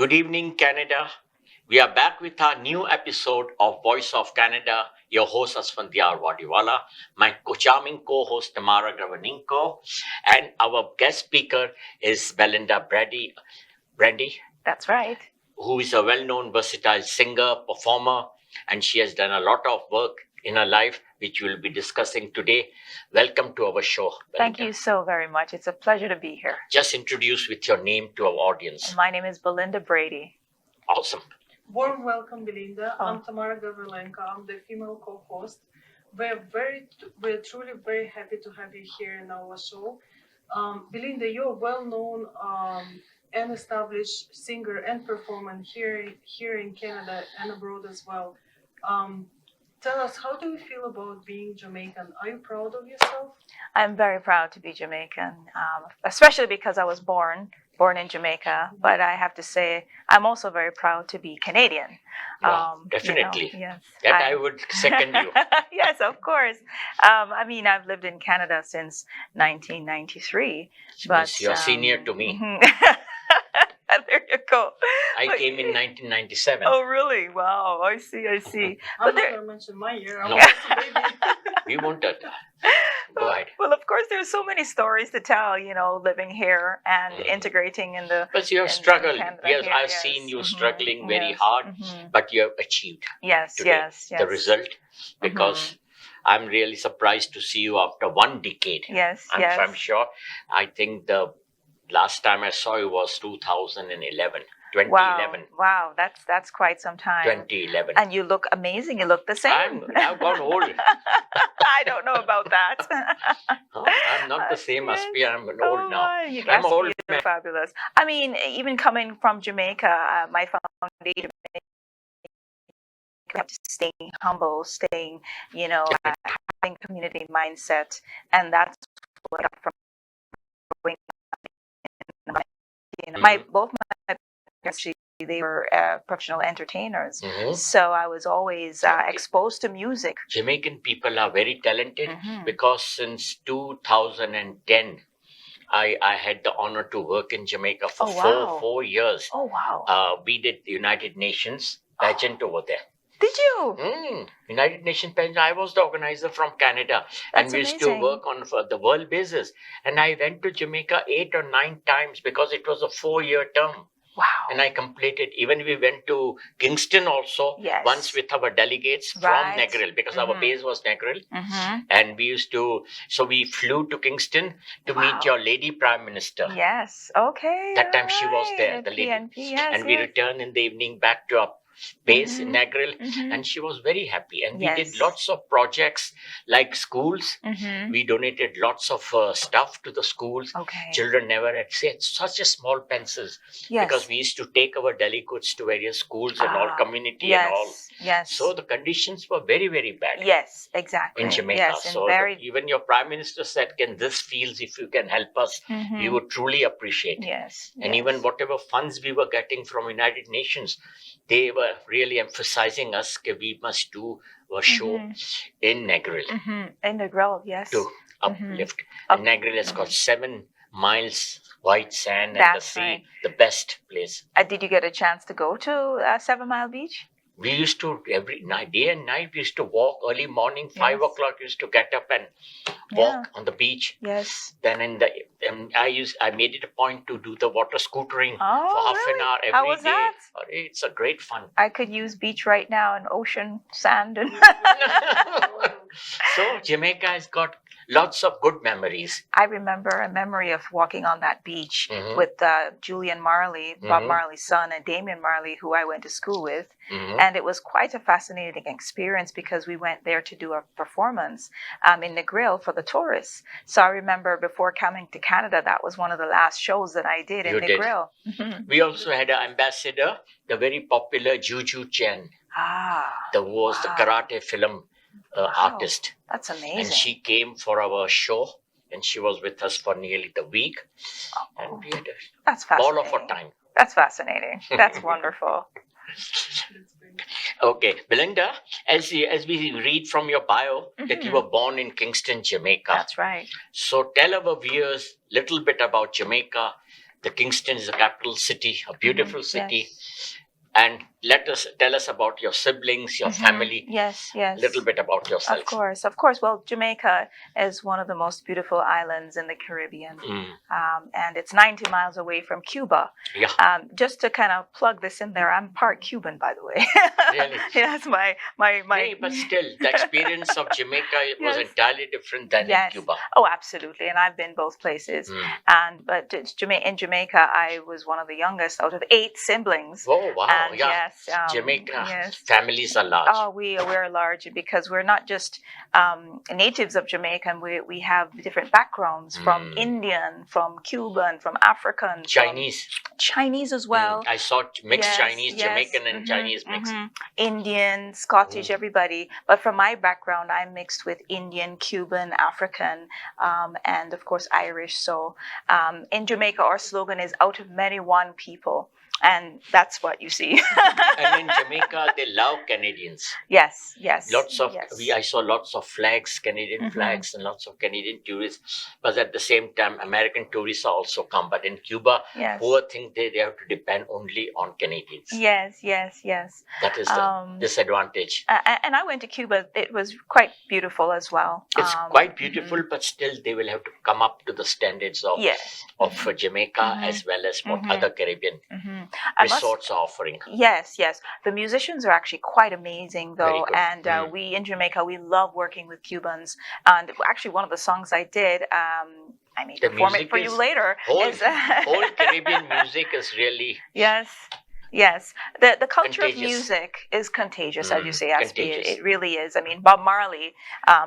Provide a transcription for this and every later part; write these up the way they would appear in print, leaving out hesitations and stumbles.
Good evening, Canada. We are back with our new episode of Voice of Canada. Your host, Asphandiar Wadiwalla, my charming co-host, Tamara Galveinko, and our guest speaker is Belinda Brady, That's right. who is a well-known versatile singer, performer, and she has done a lot of work in her life, which we'll be discussing today. Welcome to our show, Belinda. Thank you so very much. It's a pleasure to be here. Just introduce with your name to our audience. My name is Belinda Brady. Awesome. Warm welcome, Belinda. Oh. I'm Tamara Galveinko. I'm the female co-host. We're truly very happy to have you here in our show. Belinda, you're a well-known and established singer and performer here in Canada and abroad as well. Tell us, how do you feel about being Jamaican? Are you proud of yourself? I'm very proud to be Jamaican, especially because I was born in Jamaica. But I have to say, I'm also very proud to be Canadian. Wow, definitely. Yes. That I would second you. Yes, of course. I've lived in Canada since 1993. But You're senior to me. There you go. I came in 1997. Oh, really? Wow. I see. I'm But not going to mention my year. I'm No. just a baby. We won't. Go ahead. Well, of course, there's so many stories to tell, living here and integrating in the. But you have in struggled. Canada Yes, here, I've yes. seen you Mhm, struggling very yes, hard, mhm. but you have achieved Yes, today yes. the result, because I'm really surprised to see you after 1 decade. Yes, I'm, yes. I'm sure. I think the last time I saw you was 2011. 2011. Wow, that's quite some time. 2011. And you look amazing. You look the same. I've gone old. I don't know about that. Huh? I'm not the same as me. I'm old now. my, you I'm guys old look man. fabulous. I mean, even coming from Jamaica, my foundation, staying humble, staying, having community mindset, and that's what I got from growing up. Both my parents, they were professional entertainers, Mhm. so I was always exposed to music. Jamaican people are very talented Mhm. because since 2010, I had the honor to work in Jamaica for Oh, wow. four years. Oh, wow. We did the United Nations pageant over there. Did you? United Nations pageant. I was the organizer from Canada, and That's we used amazing. to work on for the world basis. And I went to Jamaica 8 or 9 times because it was a 4-year term. Wow. And I completed. Even we went to Kingston also Yes. once with our delegates from Right. Negril, because our Mhm. base was Negril. Mm-hmm. And we used to, so we flew to Kingston to Wow. meet your lady prime minister. Yes. Okay. That time she was there, alright. the lady. PNP, yes, And we yes. returned in the evening back to our base in Negril. Mhm. And she was very happy. And we did Yes. lots of projects like schools. Mhm. We donated lots of stuff to the schools. Okay. Children never had said such a small pencils, Yes. because we used to take our delegates to various schools and all community yes. and all. Yes. So the conditions were very, very bad. Yes, exactly. In Jamaica. Yes, and So very. even your prime minister said, can this fields, if you can help us, we Mhm. would truly appreciate. Yes. And yes. even whatever funds we were getting from United Nations, they were really emphasizing us that we must do a show in Negril In the grill, yes. to uplift. Up- And Negril has got 7 miles white sand and the That's sea, right. the best place. Did you get a chance to go to 7 Mile Beach? We used to every night, day and night, we used to walk early morning, 5 Yes. o'clock. We used to get up and walk on the beach. Yes. Then I made it a point to do the water scootering Oh, for half really? an hour every day. How was that? It's a great fun. I could use beach right now and ocean sand and. So Jamaica has got lots of good memories. I remember a memory of walking on that beach Mhm. with Julian Marley, Bob Mhm. Marley's son, and Damien Marley, who I went to school with. Mhm. And it was quite a fascinating experience because we went there to do a performance in the grill for the tourists. So I remember before coming to Canada, that was one of the last shows that I did in You the did. grill. We also had an ambassador, the very popular Juju Chen, who was the Wow. karate film Wow. artist. That's And amazing. she came for our show, and she was with us for nearly the week. And we had a That's ball fascinating. of our time. That's fascinating. That's wonderful. Okay, Belinda, as we read from your bio that you were born in Kingston, Jamaica. That's right. So tell our viewers a little bit about Jamaica The Kingston is a capital city, a beautiful city. Yes. And tell us about your siblings, your family. Yes, A yes. little bit about yourself. Of course, of course. Well, Jamaica is one of the most beautiful islands in the Caribbean, and it's 90 miles away from Cuba. Yeah. Just to kind of plug this in there, I'm part Cuban, by the way. Really? Yes, my. Hey, but still, the experience of Jamaica was Yes. entirely different than in Cuba. Oh, absolutely. And I've been both places. But in Jamaica, I was one of the youngest out of 8 siblings. Oh, wow. And Yeah. yes, Jamaica, yes. families are large. Oh, we're large because we're not just natives of Jamaica. We have different backgrounds from Indian, from Cuban, from African, Chinese. from Chinese as well. I saw mixed Yes, Chinese, yes. Jamaican and Chinese mixed. Indian, Scottish, everybody. But from my background, I'm mixed with Indian, Cuban, African, and of course Irish. So in Jamaica, our slogan is "Out of many, one people." And that's what you see. And in Jamaica, they love Canadians. Yes. I saw lots of flags, Canadian flags, and lots of Canadian tourists. But at the same time, American tourists also come. But in Cuba, poor thing, they have to depend only on Canadians. Yes. That is the disadvantage. And I went to Cuba. It was quite beautiful as well. It's quite beautiful, but still they will have to come up to the standards of Jamaica as well as what other Caribbean resorts are offering. Yes. The musicians are actually quite amazing, though. Very good. And we in Jamaica, we love working with Cubans. And actually, one of the songs I did, I may perform it for you later. Whole Caribbean music is really Yes. The culture contagious. Of music is contagious, as you say, contagious. It really is. I mean, Bob Marley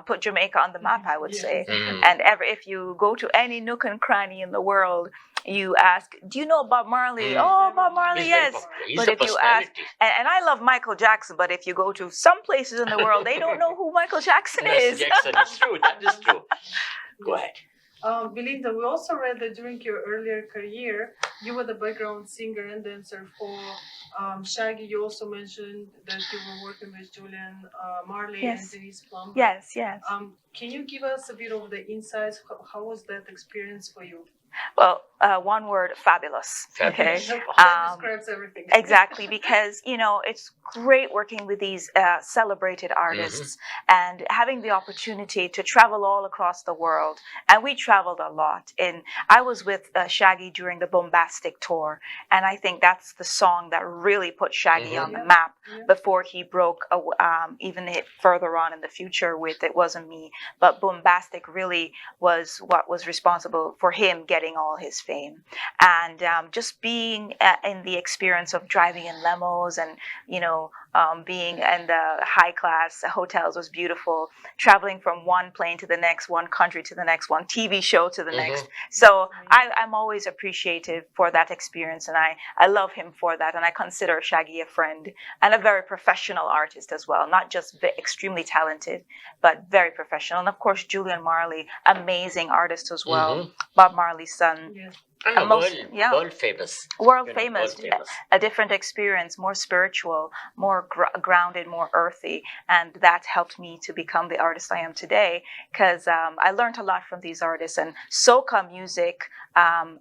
put Jamaica on the map, I would say. And if you go to any nook and cranny in the world, you ask, do you know Bob Marley? Oh, Bob Marley, yes. But if you ask, and I love Michael Jackson, but if you go to some places in the world, they don't know who Michael Jackson is. Jackson is true. That is true. Go ahead. Belinda, we also read that during your earlier career, you were the background singer and dancer for Shaggy. You also mentioned that you were working with Julian Marley and Denise Plummer. Yes. Can you give us a bit of the insights? How was that experience for you? Well, one word, fabulous. Okay. That describes everything. Exactly, because, it's great working with these celebrated artists and having the opportunity to travel all across the world. And we traveled a lot. And I was with Shaggy during the Bombastic tour. And I think that's the song that really put Shaggy on the map before he broke, even further on in the future with It Wasn't Me. But Bombastic really was what was responsible for him getting all his fame. And just being in the experience of driving in limos and, being in the high class hotels was beautiful. Traveling from one plane to the next, one country to the next, one TV show to the next. So I'm always appreciative for that experience. And I love him for that. And I consider Shaggy a friend and a very professional artist as well. Not just extremely talented, but very professional. And of course, Julian Marley, amazing artist as well. Bob Marley's son. Yes. And world famous. World famous. A different experience, more spiritual, more grounded, more earthy. And that helped me to become the artist I am today because I learned a lot from these artists. And soca music,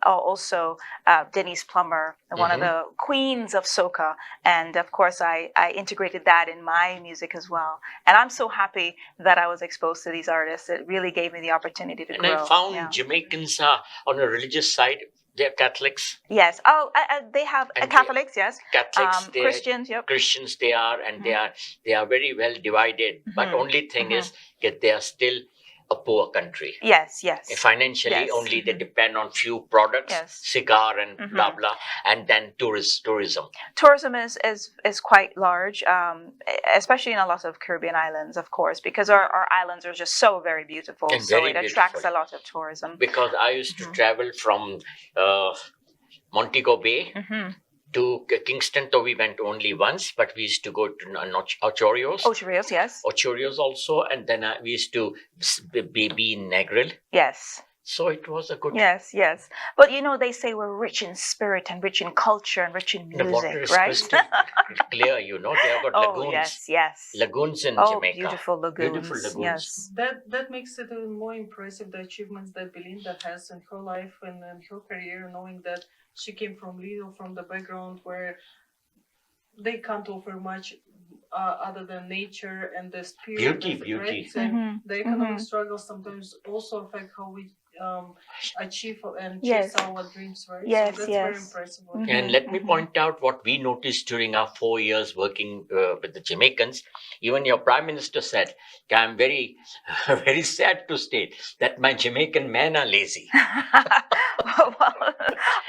also Denise Plummer, one of the queens of soca. And of course, I integrated that in my music as well. And I'm so happy that I was exposed to these artists. It really gave me the opportunity to grow. And I found Jamaicans on a religious side. They're Catholics. Yes. They have Catholics. Yes. Catholics. Christians. Yep. Christians. They are, and they are very well divided. But only thing is that they are still a poor country. Yes. Financially, only they depend on few products, cigar and blah blah, and then tourism. Tourism is quite large, especially in a lot of Caribbean islands, of course, because our islands are just so very beautiful. And so very it attracts a lot of tourism. Because I used to travel from Montego Bay to Kingston, though we went only once, but we used to go to Ochorios. Ochorios, yes. Ochorios also, and then we used to be in Negril. Yes. So it was a good. Yes, yes. But they say we're rich in spirit and rich in culture and rich in The water music, is right? crystal clear. They have got Oh, lagoons. yes, yes. Lagoons in Oh, Jamaica. beautiful lagoons. Beautiful lagoons. Yes. That makes it even more impressive, the achievements that Belinda has in her life and in her career, knowing that she came from from the background where they can't offer much other than nature and the spirit, Beauty. right? And Mhm, the economic mhm. struggles sometimes also affect how we achieve and Yes. chase our dreams, right? Yes, So that's very yes. impressive. And let me point out what we noticed during our 4 years working with the Jamaicans. Even your prime minister said, I'm very, very sad to state that my Jamaican men are lazy. Well,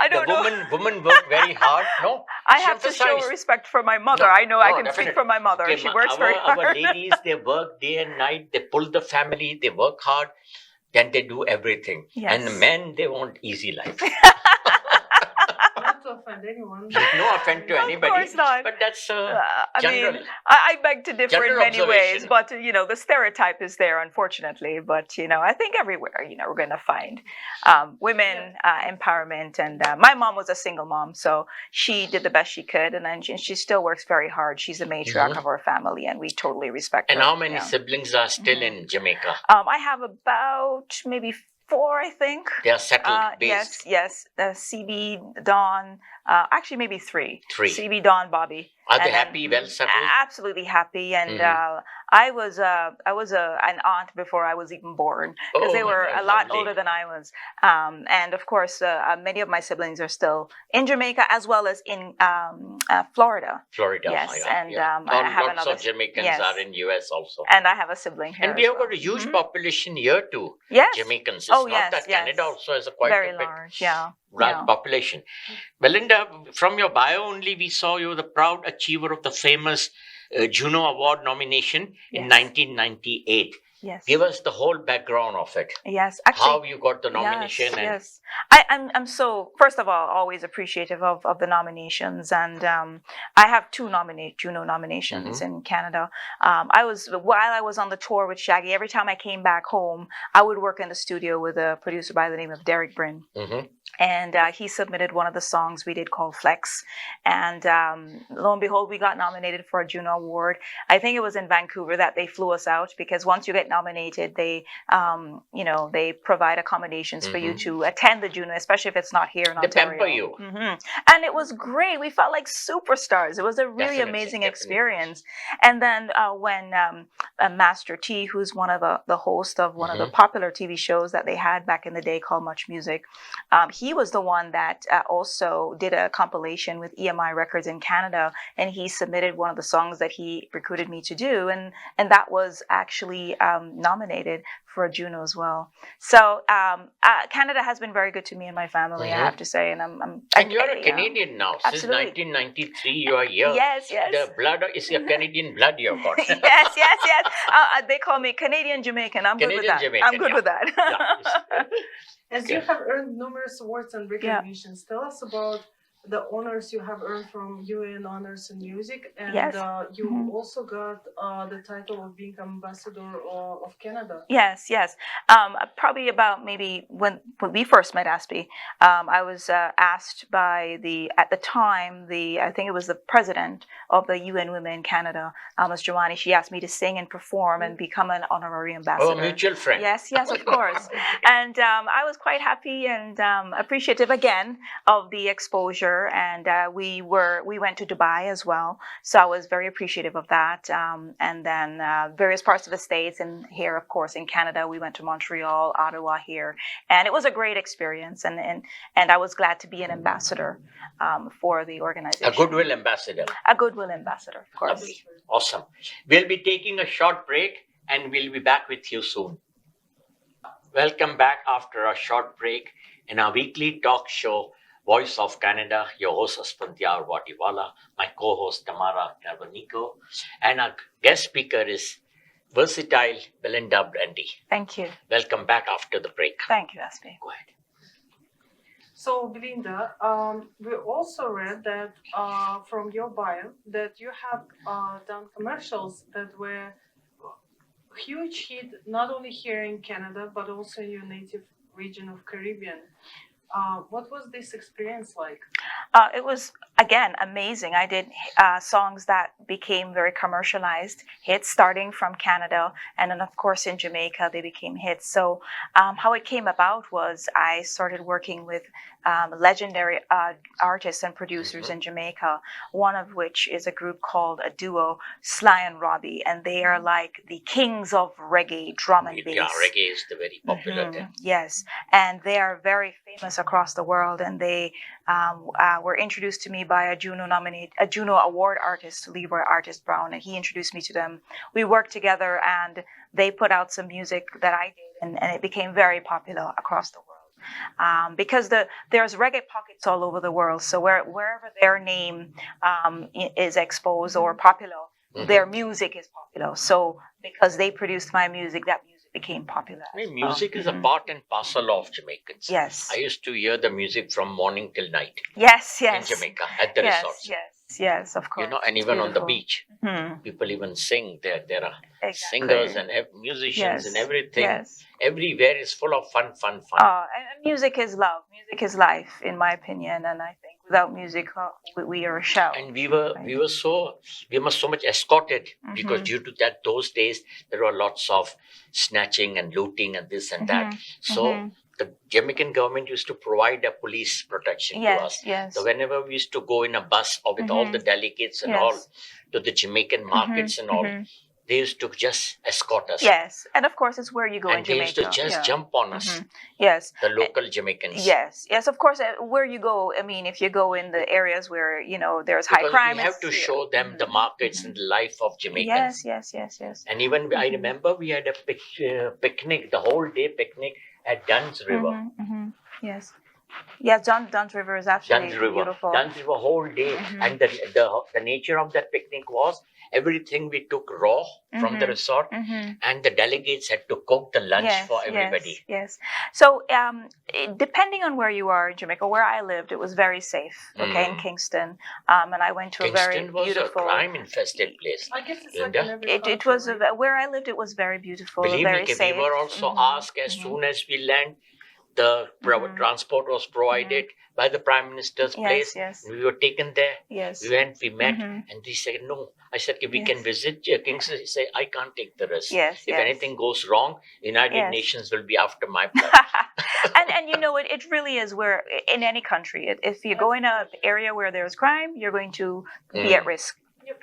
I don't know. Women work very hard. No, I she have to show emphasized. respect for my mother. I know I can speak Definitely. for my mother. Okay, She works very hard. our ladies, they work day and night. They pull the family. They work hard. Then they do everything. And the Yes. men, they want easy life. Not to offend anyone. No offense to Of anybody. course not. But that's I general. mean, I beg to differ in general many ways, observation. but the stereotype is there, unfortunately. But I think everywhere, we're going to find women empowerment. And my mom was a single mom, so she did the best she could, and then she still works very hard. She's a matriarch of our family, and we totally respect And her. how many siblings are still in Jamaica? I have about maybe 4, I think. They are settled, based. Yes. CB, Dawn, actually maybe 3. 3. CB, Dawn, Bobby. Are they And then- happy, well settled? Absolutely happy. And I was an aunt before I was even born, because Oh they my were God, a lot lovely. older than I was. And of course, many of my siblings are still in Jamaica as well as in Florida. Florida. Yes, yeah, and yeah. I have Lots another. of Jamaicans yes. are in US also. And I have a sibling here. And we as have well. got a huge Mhm. population here too. Yes. Jamaicans. It's Oh, not yes, that yes. Canada also has a quite Very a bit large. Yeah. large yeah. population. Belinda, from your bio only, we saw you the proud achiever of the famous Juno Award nomination in Yes. 1998. Yes. Give us the whole background of it. Yes. Actually, How you got the nomination. Yes. I'm so, first of all, always appreciative of the nominations. And I have 2 Juno nominations in Canada. While I was on the tour with Shaggy, every time I came back home, I would work in the studio with a producer by the name of Derek Bryn. Mhm. And he submitted one of the songs we did called Flex. And lo and behold, we got nominated for a Juno Award. I think it was in Vancouver that they flew us out, because once you get nominated, they provide accommodations for you to attend the Juno, especially if it's not here in They Ontario. pamper you. Mhm. And it was great. We felt like superstars. It was a really amazing experience. And then when Master T, who's one of the hosts of one of the popular TV shows that they had back in the day called Much Music, he was the one that also did a compilation with EMI Records in Canada, and he submitted one of the songs that he recruited me to do, and that was actually nominated for a Juno as well. So Canada has been very good to me and my family, I have to say, and And you're a Canadian now. Absolutely. Since 1993, you are here. Yes. The blood is your Canadian blood you've got. yes. They call me Canadian Jamaican. I'm good with that. Jamaican, I'm good yeah. with that. Yeah. As you have earned numerous awards and recognitions, tell us about the honors you have earned from UN Honors in Music, and Yes. you also got the title of being Ambassador of Canada. Yes. Probably about maybe when we first met Aspie, I was asked by at the time, I think it was the president of the UN Women in Canada, Ms. Giovanni. She asked me to sing and perform and become an honorary ambassador. Oh, mutual friend. Yes, of course. And I was quite happy and appreciative again of the exposure. And we went to Dubai as well, so I was very appreciative of that. And then various parts of the States, and here, of course, in Canada, we went to Montreal, Ottawa here, and it was a great experience. And I was glad to be an ambassador for the organization. A goodwill ambassador. A goodwill ambassador, of course. Lovely. Awesome. We'll be taking a short break, and we'll be back with you soon. Welcome back after a short break in our weekly talk show, Voice of Canada. Your host Asphandiar Wadiwalla, my co-host Tamara Galveinko, and our guest speaker is versatile Belinda Brady. Thank you. Welcome back after the break. Thank you, Aspie. Go ahead. So, Belinda, we also read that from your bio that you have done commercials that were huge hit, not only here in Canada, but also in your native region of Caribbean. What was this experience like? It was, again, amazing. I did songs that became very commercialized hits, starting from Canada, and then of course in Jamaica they became hits. So how it came about was I started working with legendary artists and producers in Jamaica, one of which is a group called a duo, Sly and Robbie, and they are like the kings of reggae, drum and bass. Yeah, reggae is the very popular thing. Yes, and they are very famous across the world, and they were introduced to me by a Juno Award artist, Leroy Artist Brown, and he introduced me to them. We worked together, and they put out some music that I did, and it became very popular across the world. Because there's reggae pockets all over the world, so wherever their name is exposed or popular, their music is popular. So because they produced my music, that music became popular. I mean, music is a part and parcel of Jamaicans. Yes. I used to hear the music from morning till night Yes. in Jamaica at the resorts. Yes, of course. You know, and It's even on the beautiful. beach, people even sing. There are Exactly. singers and musicians and everything. Yes. Everywhere is full of fun. And music is love. Music is life, in my opinion. And I think without music, we are a shell. And we were so much escorted because due to that, those days there were lots of snatching and looting and this and that. So the Jamaican government used to provide a police protection to us. Yes. So whenever we used to go in a bus or with all the delegates and all to the Jamaican markets and all, they used to just escort us. Yes, and of course it's where you go in And they Jamaica. used to just jump on us, Yes. the local Jamaicans. Yes, of course. Where you go, I mean, if you go in the areas where there's high Because crime, we have to show them the markets and the life of Jamaicans. Yes. And even I remember we had a picnic, the whole day picnic at Dunn's River. Yes. Dunn's River is absolutely beautiful. Dunn's River whole day, and the nature of that picnic was everything we took raw from the resort, and the delegates had to cook the lunch for everybody. Yes. So depending on where you are in Jamaica, where I lived, it was very safe. Okay, in Kingston, and I went to a very Kingston was beautiful, a crime-infested place. I guess it's Linda? like in every It country, was right? where I lived. It was very beautiful, Believe very me, safe. we were also asked as soon as we land, the transport was provided by the Prime Minister's place. Yes. We were taken there. Yes. We went, we met, and they said, no. I said, we can visit Kingston. He said, I can't take the risk. Yes. If anything goes wrong, United Nations will be after my blood. and it really is where, in any country, if you go in an area where there's crime, you're going to be at risk.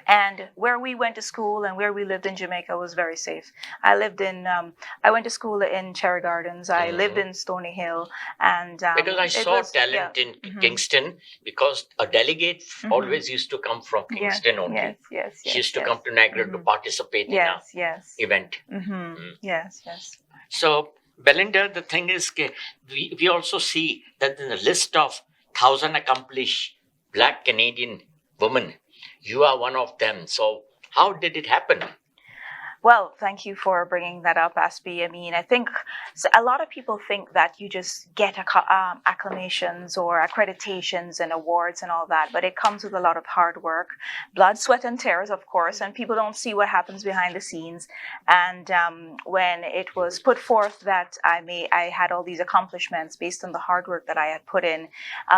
And where we went to school and where we lived in Jamaica was very safe. I went to school in Cherry Gardens. I lived in Stony Hill, and because I saw talent in Kingston, because a delegate always used to come from Kingston only. Yes. She used to come to Niagara to participate in a event. Yes. So, Belinda, the thing is, we also see that in the list of 1,000 accomplished Black Canadian women, you are one of them. So how did it happen? Well, thank you for bringing that up, Aspie. I mean, I think a lot of people think that you just get acclamations or accreditations and awards and all that, but it comes with a lot of hard work, blood, sweat, and tears, of course, and people don't see what happens behind the scenes. And when it was put forth that I had all these accomplishments based on the hard work that I had put in,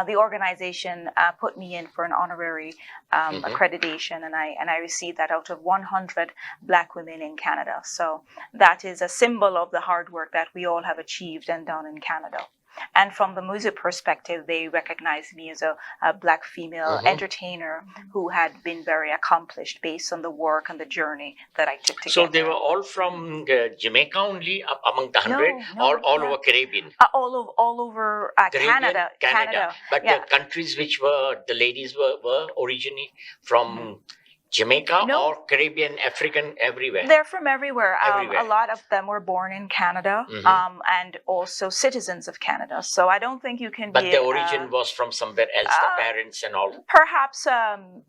the organization put me in for an honorary accreditation, and I received that out of 100 Black women in Canada. So that is a symbol of the hard work that we all have achieved and done in Canada. And from the music perspective, they recognized me as a Black female entertainer who had been very accomplished based on the work and the journey that I took to So get they there. were all from Jamaica only, among the 100, No, or all over Caribbean? All over Caribbean, Canada. But the countries which the ladies were originally from Jamaica or Caribbean, African, everywhere? They're from everywhere. Everywhere. A lot of them were born in Canada, and also citizens of Canada. So I don't think you can But be... the origin was from somewhere else, the parents and all? Perhaps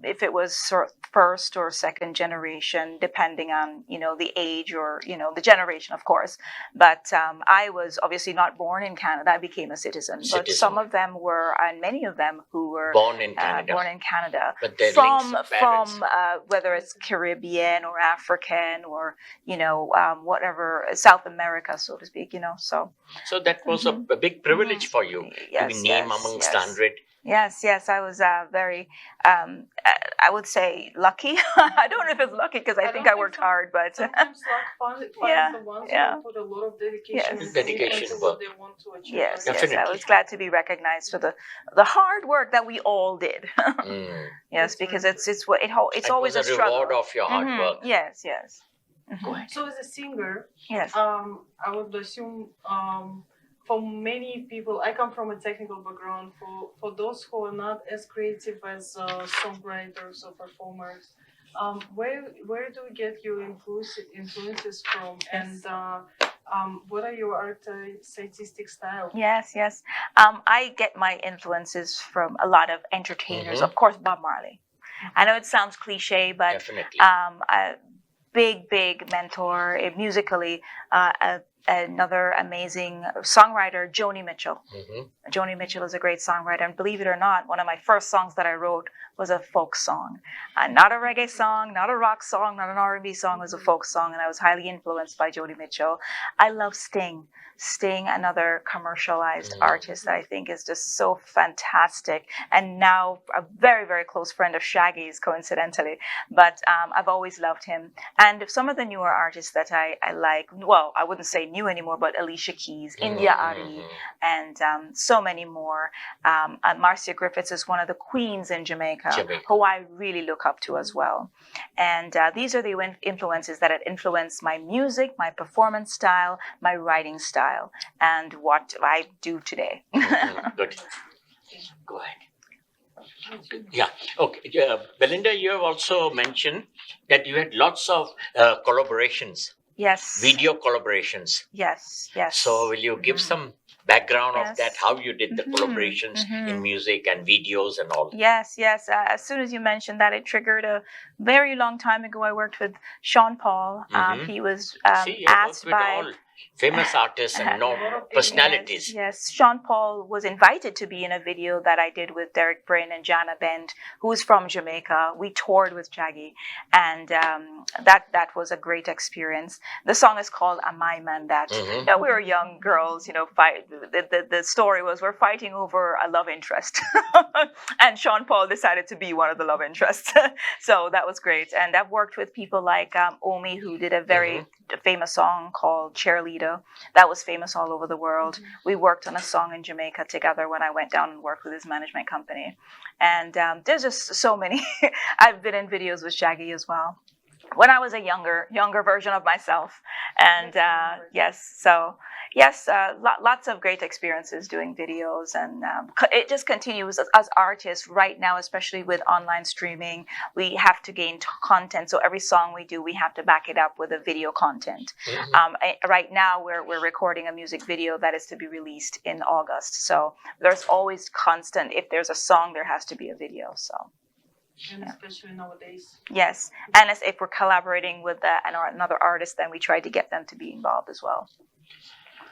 if it was first or second generation, depending on, the age or, the generation, of course. But I was obviously not born in Canada. I became a citizen. But some of them were, and many of them who were born in Canada. But their links of parents. from whether it's Caribbean or African or, whatever, South America, so to speak, so. So that was a big privilege for you to be Yes, named yes, amongst yes. 100. Yes, I was very, I would say lucky. I don't know if it's lucky because I think I worked hard, but sometimes luck finds Yeah, the ones yeah. who put a lot of dedication Yes. and commitment Dedication to work. what they want to achieve. yes, Like, yes, I Definitely. was glad to be recognized for the hard work that we all did. Mm. Yes, That's because very it's It always was a a reward struggle. of your hard Mhm. work. Yes, yes. Go Mhm. ahead. So as a singer, Yes. I would assume for many people, I come from a technical background. For those who are not as creative as songwriters or performers, where do you get your influences from, Yes. and what are your artistic style? Yes. I get my influences from a lot of entertainers. Mhm. Of course, Bob Marley. I know it sounds cliche, but Definitely. a big mentor musically. Another amazing songwriter, Joni Mitchell. Mhm. Joni Mitchell is a great songwriter, and believe it or not, one of my first songs that I wrote was a folk song, not a reggae song, not a rock song, not an R&B song. It was a folk song, and I was highly influenced by Joni Mitchell. I love Sting. Sting, another commercialized artist that I think is just so fantastic, and now a very close friend of Shaggy's, coincidentally. But I've always loved him. And some of the newer artists that I like, well, I wouldn't say new anymore, but Alicia Keys, India Ari, and so many more. Marcia Griffiths is one of the queens in Jamaica, who I really look up to as well. And these are the influences that have influenced my music, my performance style, my writing style, and what I do today. Good. Go ahead. Yeah. Okay. Belinda, you have also mentioned that you had lots of collaborations, Yes. video collaborations. Yes. So will you give some background of that, Yes. how you did the collaborations in music and videos and all? Yes. As soon as you mentioned that, it triggered a very long time ago. I worked with Sean Paul. He was See, you asked worked with by all famous artists and personalities. Yes. Sean Paul was invited to be in a video that I did with Derek Brin and Jana Bend, who is from Jamaica. We toured with Jaggy, and that was a great experience. The song is called "Am I Man That." We were young girls, fight. The story was we're fighting over a love interest, and Sean Paul decided to be one of the love interests. So that was great, and I've worked with people like Omi, who did a very famous song called Cheerleader that was famous all over the world. We worked on a song in Jamaica together when I went down and worked with his management company, and there's just so many. I've been in videos with Shaggy as well when I was a younger version of myself, and lots of great experiences doing videos, and it just continues as artists right now, especially with online streaming. We have to gain content, so every song we do, we have to back it up with a video content. Right now, we're recording a music video that is to be released in August, so there's always constant. If there's a song, there has to be a video. So. And especially nowadays. Yes, and as if we're collaborating with another artist, then we try to get them to be involved as well.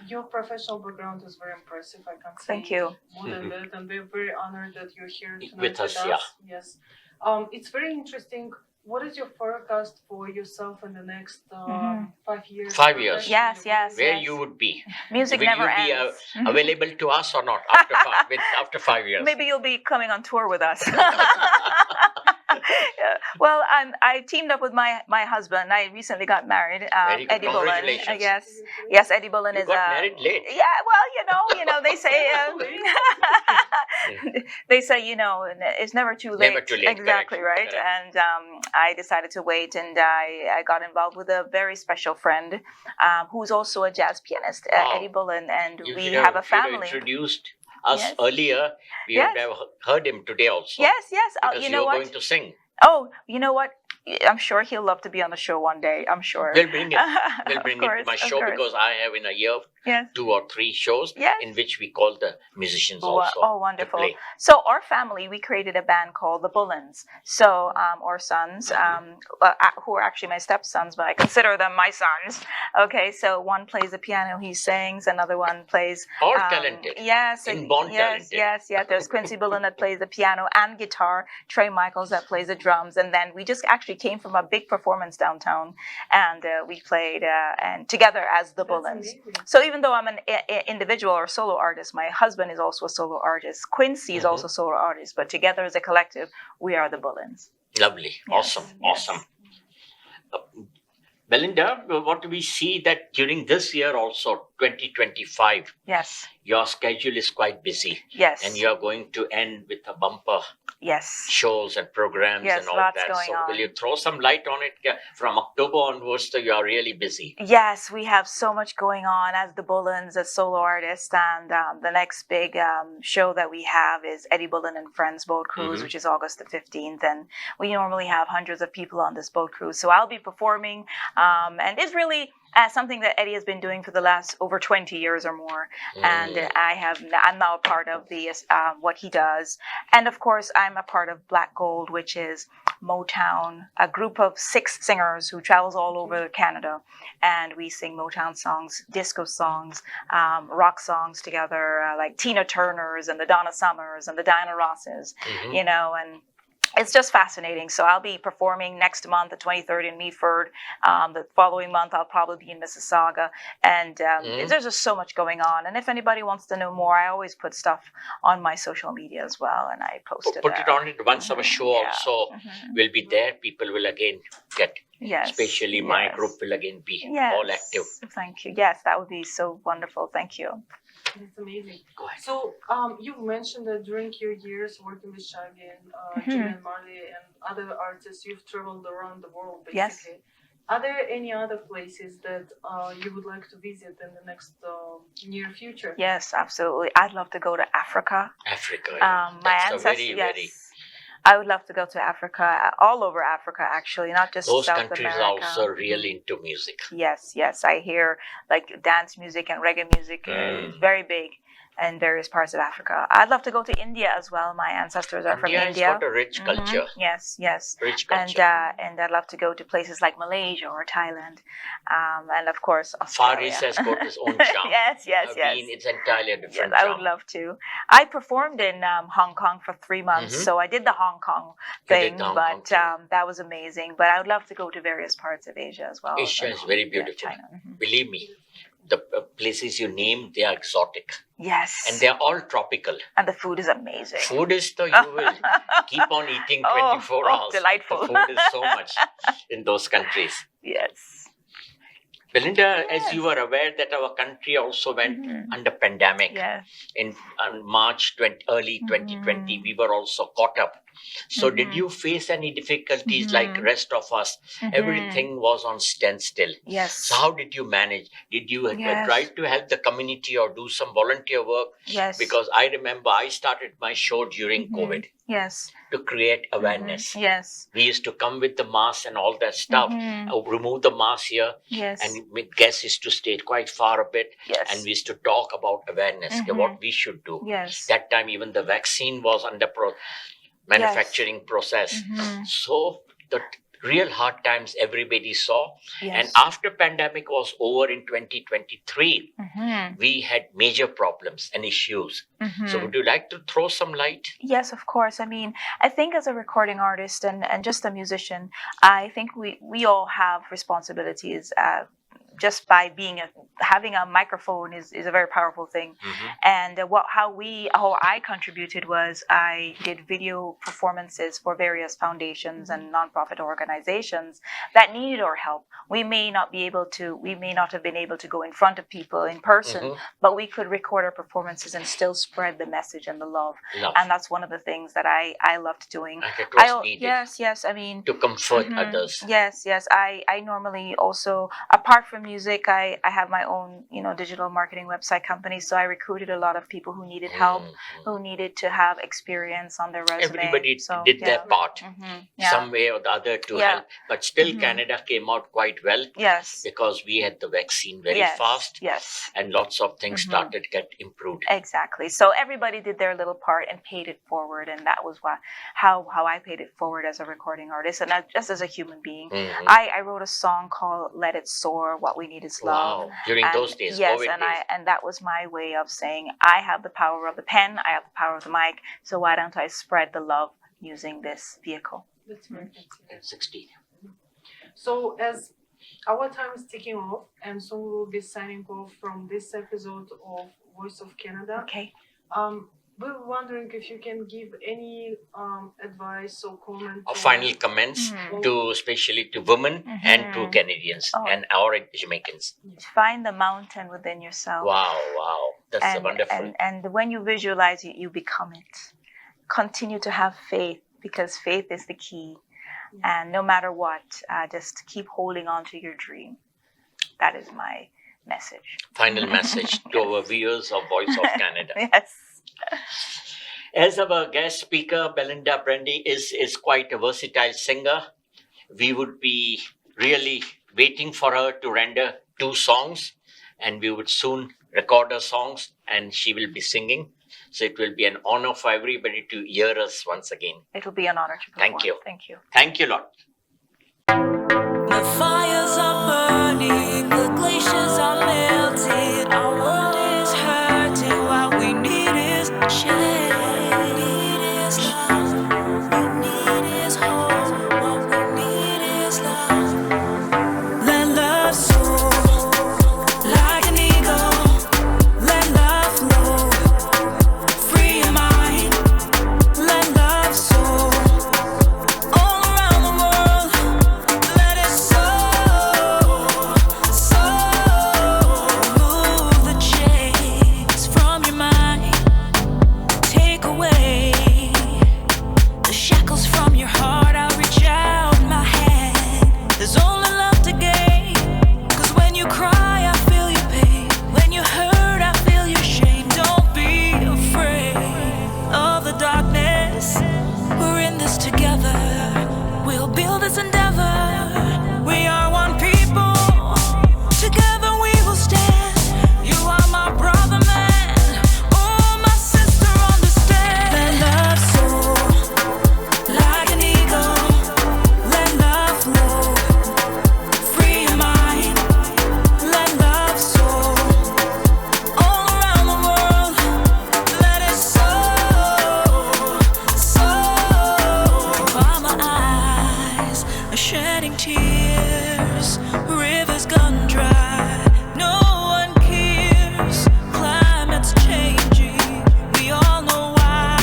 Your professional background is very impressive. I can say Thank you. more than that, and we're very honored that you're here tonight With us, yeah. Yes, it's very interesting. What is your forecast for yourself in the next 5 years? 5 years. Yes. Where you would be? Music will never you ends. be available to us or not after 5 years? Maybe you'll be coming on tour with us. Well, I teamed up with my husband. I recently got married. Very good. Eddie Bullen. Congratulations. Yes, Eddie Bullen You is. got married late. Yeah, well, they say. They say it's never too late. Never too late. Exactly Correct. right. And I decided to wait, and I got involved with a very special friend who's also a jazz pianist, Eddie Bullen, and we have a family. Introduced us earlier, we would have heard him today also. Yes. Because you know what? Going to sing. Oh, you know what? I'm sure he'll love to be on the show one day. I'm sure. We'll bring him. We'll bring him to my show course. because I have in a year Yes. 2 or 3 shows Yes. in which we call the musicians Oh, also oh, to wonderful. play. So our family, we created a band called the Bullens. So our sons, who are actually my stepsons, but I consider them my sons. Okay, so one plays the piano, he sings. Another one plays. All talented. Yes, Inborn yes, talented. yes. There's Quincy Bullen that plays the piano and guitar. Trey Michaels that plays the drums, and then we just actually came from a big performance downtown, and we played and together as the Bullens. So even though I'm an individual or solo artist, my husband is also a solo artist. Quincy is also a solo artist, but together as a collective, we are the Bullens. Lovely. Yes, Awesome. Belinda, what we see that during this year also, 2025, Yes, your schedule is quite busy. yes, And you're going to end with a bumper yes. shows and programs Yes, and all lots that. going So on. will you throw some light on it? Yeah, from October onwards, so you are really busy. Yes, we have so much going on as the Bullens, as solo artists, and the next big show that we have is Eddie Bullen and Friends Boat Cruise, which is August the 15th, and we normally have hundreds of people on this boat cruise. So I'll be performing, and it's really something that Eddie has been doing for the last over 20 years or more, and I'm now a part of the what he does, and of course I'm a part of Black Gold, which is Motown, a group of 6 singers who travels all over Canada, and we sing Motown songs, disco songs, rock songs together, like Tina Turner's and the Donna Summers and the Diana Rosses, you know, and it's just fascinating. So I'll be performing next month, the 23rd in Meaford. The following month, I'll probably be in Mississauga. And there's just so much going on. And if anybody wants to know more, I always put stuff on my social media as well. And I post it. Put it on it once our show also will be there. People will again get, especially my group will again be all active. Thank you. Yes, that would be so wonderful. Thank you. It's amazing. Go ahead. So, you've mentioned that during your years working with Shaggy and Julian Marley and other artists, you've traveled around the world, basically. Yes. Are there any other places that you would like to visit in the next near future? Yes, absolutely. I'd love to go to Africa. Africa. My That's ancestors. a very I would love to go to Africa, all over Africa, actually, not just those South countries America. are also really into music. Yes, I hear like dance music and reggae music is very big in various parts of Africa. I'd love to go to India as well. My ancestors are from India. India has got a rich culture. Yes. Rich culture. And I'd love to go to places like Malaysia or Thailand, and of course Far Australia. East has got its own charm. yes. It's entirely a different Yes, charm. I would love to. I performed in Hong Kong for 3 months, so I did the Hong Kong thing, but that was amazing. But I would love to go to various parts of Asia as well. Asia is very beautiful. China. Believe me, the places you name, they are exotic. Yes. And they are all tropical. And the food is amazing. Food is you will keep on eating 24 hours. Delightful. The food is so much in those countries. Yes. Belinda, as you are aware that our country also went under pandemic. Yes. In March early 2020, we were also caught up. So did you face any difficulties like rest of us? Everything was on standstill. Yes. So how did you manage? Did you try to help the community or do some volunteer work? Yes. Because I remember I started my show during COVID. Yes. To create awareness. Yes. We used to come with the mask and all that stuff. Remove the mask here. Yes. And guests used to stay quite far a bit. Yes. And we used to talk about awareness, what we should do. Yes. That time even the vaccine was under manufacturing process. So the real hard times everybody saw. Yes. And after pandemic was over in 2023, we had major problems and issues. So would you like to throw some light? Yes, of course. I mean, I think as a recording artist and just a musician, I think we all have responsibilities. Just by having a microphone is a very powerful thing. And how I contributed was I did video performances for various foundations and nonprofit organizations that needed our help. We may not have been able to go in front of people in person, but we could record our performances and still spread the message and the love. And that's one of the things that I loved doing. And it was needed. Yes. I mean, to comfort others. Yes. I normally also, apart from music, I have my own, digital marketing website company. So I recruited a lot of people who needed help, who needed to have experience on their resume. Everybody So, did yeah. their part, Yeah. some way or the other to Yeah. help. But still, Canada came out quite well Yes. because we had the vaccine very Yes. fast, Yes. and lots of things started to get improved. Exactly. So everybody did their little part and paid it forward, and that was how I paid it forward as a recording artist, and not just as a human being. I wrote a song called "Let It Soar." What we need is love. Wow! During those days, yes, COVID and days. and that was my way of saying I have the power of the pen, I have the power of the mic. So why don't I spread the love using this vehicle? That's right. 16. So as our time is ticking off, and so we will be signing off from this episode of Voice of Canada. Okay. We were wondering if you can give any advice or comment. Or final comments to especially to women and to Canadians and our Jamaicans. Find the mountain within yourself. Wow. That's wonderful. And when you visualize it, you become it. Continue to have faith, because faith is the key. And no matter what, just keep holding on to your dream. That is my message. Final message to our viewers of Voice of Canada. Yes. As our guest speaker, Belinda Brady is quite a versatile singer. We would be really waiting for her to render 2 songs, and we would soon record her songs, and she will be singing. So it will be an honor for everybody to hear us once again. It will be an honor to perform. Thank you. Thank you. Thank you, Lord. The fires are burning, the glaciers are melting. Our world is hurting, what we need is change. What we need is love, what we need is hope. What we need is love. Let love soar like an eagle. Let love flow, free your mind. Let love soar all around the world. Let it soar, soar. Move the chains from your mind. Take away the shackles from your heart. I'll reach out my hand. There's only love to gain. 'Cause when you cry, I feel your pain. When you hurt, I feel your shame. Don't be afraid of the darkness. We're in this together. We'll build this endeavor. We are one people. Together we will stand. You are my brother, man. Oh, my sister, understand. Let love soar like an eagle. Let love flow, free your mind. Let love soar all around the world. Let it soar, soar. While my eyes are shedding tears, rivers gone dry. No one cares. Climate's changing. We all know why.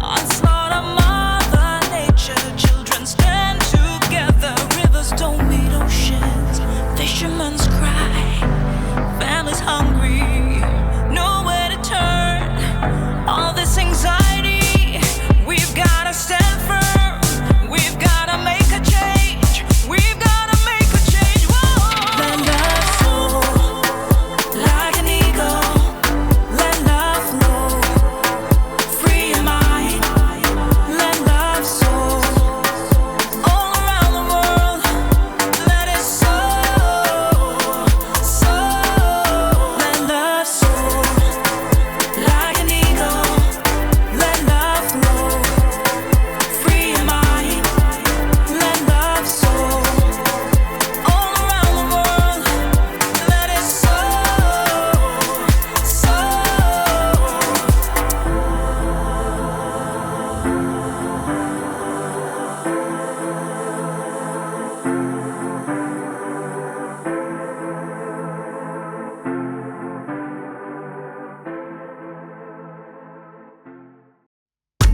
Onslaught of Mother Nature. Children stand together. Rivers don't meet oceans. Fishermen's cry. Families hungry. Nowhere to turn. All this anxiety. We've gotta stand firm. We've gotta make a change. We've gotta make a change. Whoa. Let love soar like an eagle. Let love flow, free your mind. Let love soar all around the world. Let it soar, soar. Let love soar like an eagle. Let love flow, free your mind. Let love soar all around the world. Let it soar, soar.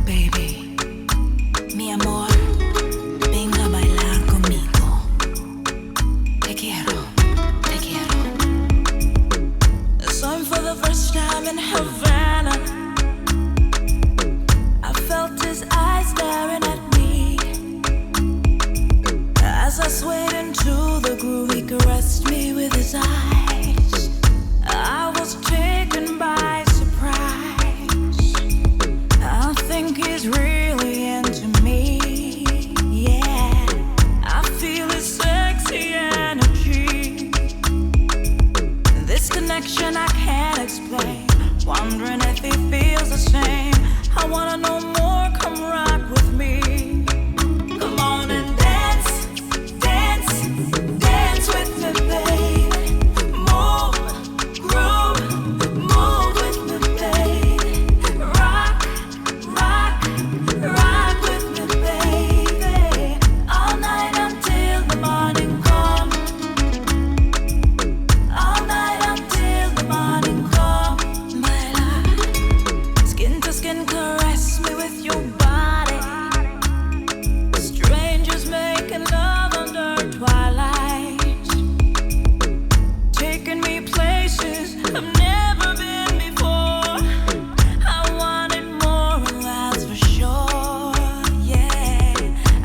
Baby, mi amor, venga a bailar conmigo. Te quiero, te quiero. Saw him for the first time in Havana. I felt his eyes staring at me. As I swayed into the groove, he caressed me with his connection I can't explain. Wondering if he feels the same. I wanna know more, come rock with me. Come on and dance, dance, dance with me, baby. Move, groove, move with me, baby. Rock, rock, rock with me, baby. All night until the morning come. All night until the morning come. My love, skin to skin, caress me with your body. Strangers making love under twilight, taking me places I've never been before. I wanted more, and that's for sure. Yeah,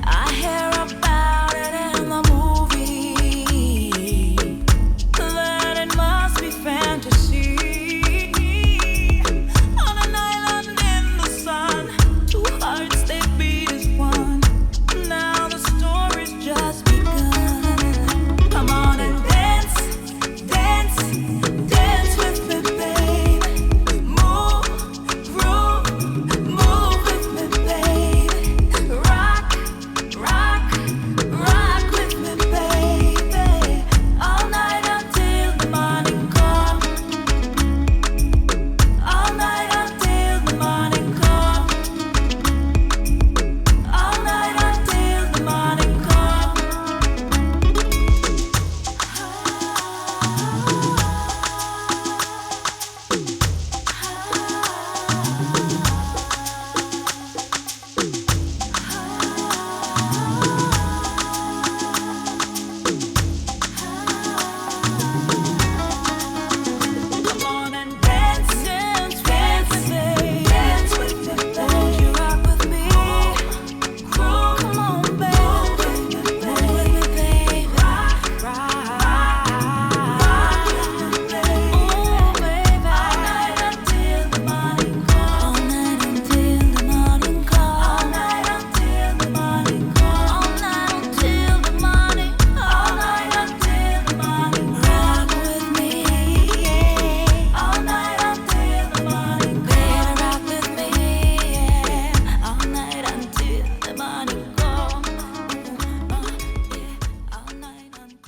I hear about it in the movie, that it must be fantasy. On an island in the sun, two hearts they beat as one. Now the story's just begun. Come on and dance, dance, dance with me, baby. Move, groove, move with me, baby. Rock, rock, rock with me, baby. All night until the morning come. All night until the morning come. All night until the morning come. Come on and dance, dance, dance with me, dance with me, baby. Won't you rock with me? Groove, come on, baby. Move with me, baby. Rock, rock, rock with me, baby. Ooh, baby. All night until the morning come. All night until the morning come. All night until the morning come. All night until the morning. All night until the morning. Rock with me, yeah. All night until the morning. Baby, rock with me, yeah. All night until the morning come. Yeah. All night until.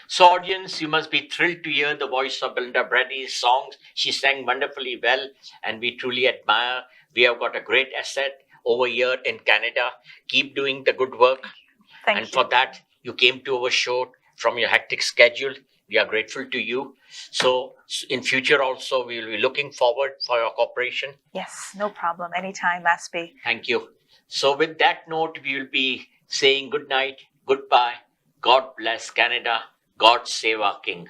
So, audience, you must be thrilled to hear the voice of Belinda Brady's songs. She sang wonderfully well, and we truly admire. We have got a great asset over here in Canada. Keep doing the good work. Thank And you. for that, you came to our show from your hectic schedule. We are grateful to you. So, in future also, we will be looking forward for your cooperation. Yes, no problem. Anytime, Aspie. Thank you. So, with that note, we will be saying good night, goodbye. God bless Canada. God save our King.